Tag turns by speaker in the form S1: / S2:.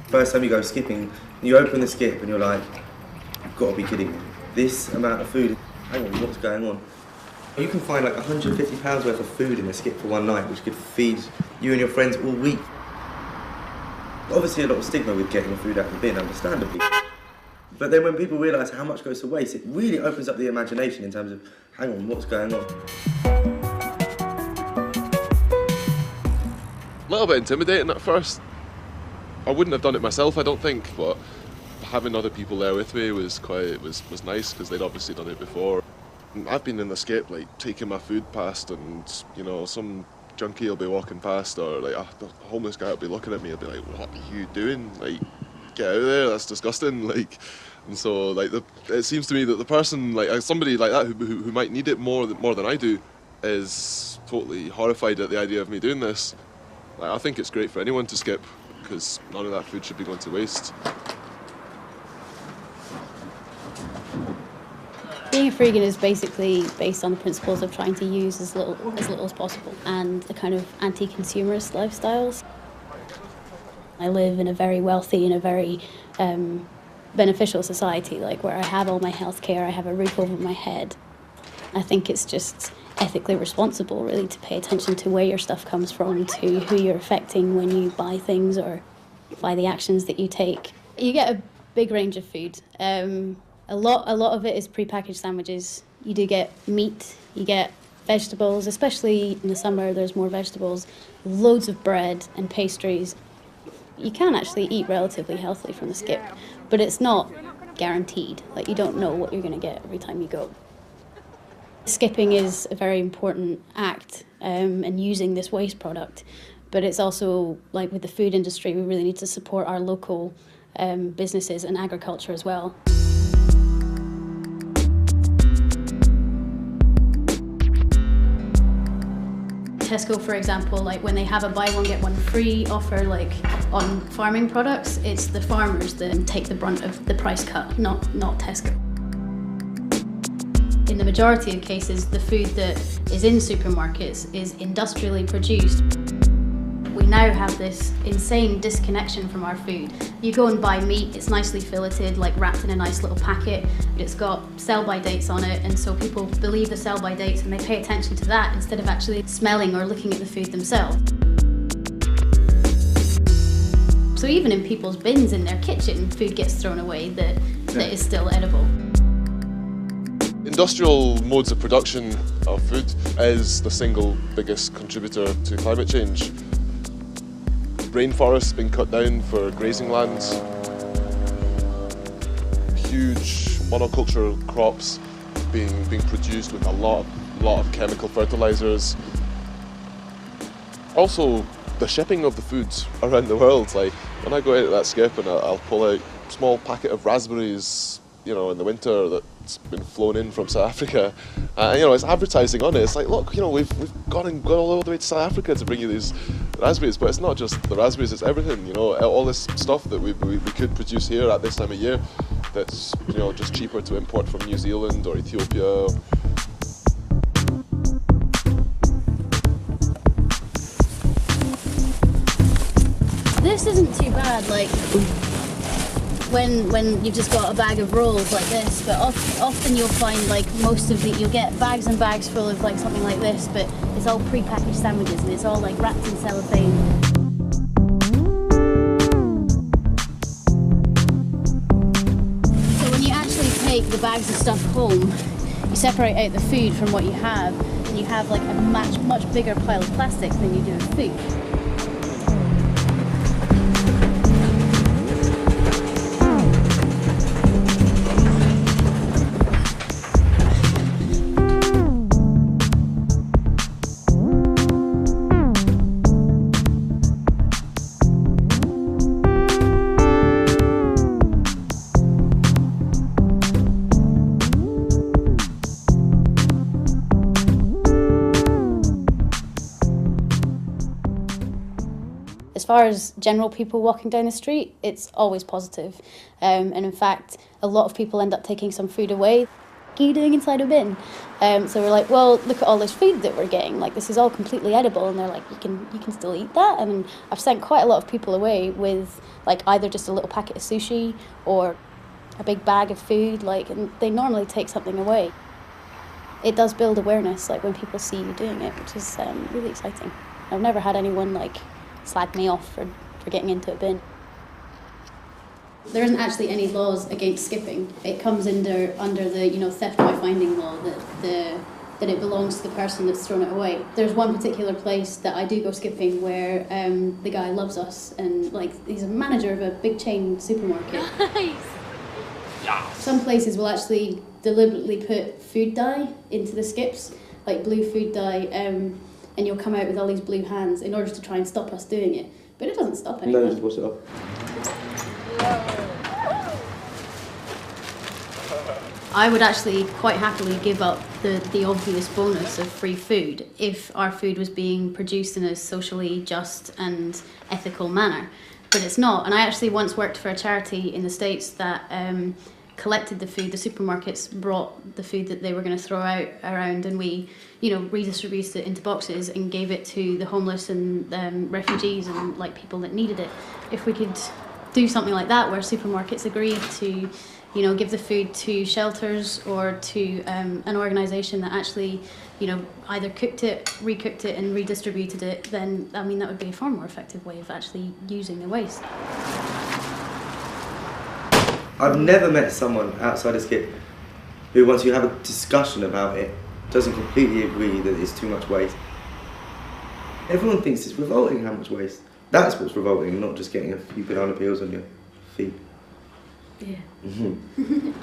S1: First time you go skipping, you open the skip and you're like, you've got to be kidding me. This amount of food, hang on, what's going on? You can find like £150 worth of food in a skip for one night, which could feed you and your friends all week. Obviously a lot of stigma with getting food out of the bin, understandably. But then when people realise how much goes to waste, it really opens up the imagination in terms of, hang on, what's going on?
S2: A little bit intimidating at first. I wouldn't have done it myself, I don't think, but having other people there with me was nice because they'd obviously done it before. I've been in the skip, like taking my food past, and you know, some junkie will be walking past, or like the homeless guy will be looking at me and be like, "What are you doing? Like, get out of there! That's disgusting!" Like, and so like it seems to me that the person, like somebody like that who might need it more than I do, is totally horrified at the idea of me doing this. Like, I think it's great for anyone to skip because none of that food should be going to waste.
S3: Being a freegan is basically based on the principles of trying to use as little as possible and the kind of anti-consumerist lifestyles. I live in a very wealthy and a very beneficial society, like where I have all my health care, I have a roof over my head. I think it's just ethically responsible, really, to pay attention to where your stuff comes from, to who you're affecting when you buy things or by the actions that you take. You get a big range of food. A lot of it is prepackaged sandwiches. You do get meat, you get vegetables, especially in the summer there's more vegetables, loads of bread and pastries. You can actually eat relatively healthily from the skip, but it's not guaranteed. Like, you don't know what you're going to get every time you go. Skipping is a very important act in using this waste product, but it's also, like with the food industry, we really need to support our local businesses and agriculture as well. Tesco, for example, like when they have a buy one get one free offer, like on farming products, it's the farmers that take the brunt of the price cut, not Tesco. In the majority of cases, the food that is in supermarkets is industrially produced. We now have this insane disconnection from our food. You go and buy meat, it's nicely filleted, like wrapped in a nice little packet. It's got sell-by dates on it, and so people believe the sell-by dates and they pay attention to that instead of actually smelling or looking at the food themselves. So even in people's bins in their kitchen, food gets thrown away that is still edible.
S2: Industrial modes of production of food is the single biggest contributor to climate change. Rainforests being cut down for grazing lands, huge monoculture crops being produced with a lot of chemical fertilizers. Also, the shipping of the foods around the world. Like when I go out to that skip and I'll pull out a small packet of raspberries, you know, in the winter that's been flown in from South Africa. You know, it's advertising on it. It's like, look, you know, we've gone all the way to South Africa to bring you these raspberries, but it's not just the raspberries, it's everything, you know, all this stuff that we could produce here at this time of year that's, you know, just cheaper to import from New Zealand or Ethiopia.
S3: This isn't too bad, like when you've just got a bag of rolls like this, but often you'll find like you'll get bags and bags full of like something like this, but it's all pre-packaged sandwiches and it's all like wrapped in cellophane. So when you actually take the bags of stuff home, you separate out the food from what you have, and you have like a much bigger pile of plastics than you do of food. As far as general people walking down the street, it's always positive. And in fact, a lot of people end up taking some food away. fuck are you doing inside a bin? So we're like, well, look at all this food that we're getting. Like, this is all completely edible. And they're like, you can still eat that. And I've sent quite a lot of people away with like either just a little packet of sushi or a big bag of food. Like, and they normally take something away. It does build awareness, like when people see you doing it, which is really exciting. I've never had anyone like slag me off for getting into a bin. There isn't actually any laws against skipping. It comes under the theft by finding law that it belongs to the person that's thrown it away. There's one particular place that I do go skipping where the guy loves us and like he's a manager of a big chain supermarket. Nice. Yes. Some places will actually deliberately put food dye into the skips, like blue food dye, and you'll come out with all these blue hands in order to try and stop us doing it. But it doesn't stop anyone.
S1: No, just wash it off.
S3: I would actually quite happily give up the obvious bonus of free food if our food was being produced in a socially just and ethical manner. But it's not. And I actually once worked for a charity in the States that collected the food. The supermarkets brought the food that they were going to throw out around, and we, redistributed it into boxes and gave it to the homeless and refugees and like people that needed it. If we could do something like that, where supermarkets agreed to, give the food to shelters or to an organisation that actually, either cooked it, recooked it, and redistributed it, then that would be a far more effective way of actually using the waste.
S1: I've never met someone outside a skip who, once you have a discussion about it, doesn't completely agree that it's too much waste. Everyone thinks it's revolting how much waste. That's what's revolting, not just getting a few banana peels on your feet.
S3: Yeah.
S1: Mm-hmm.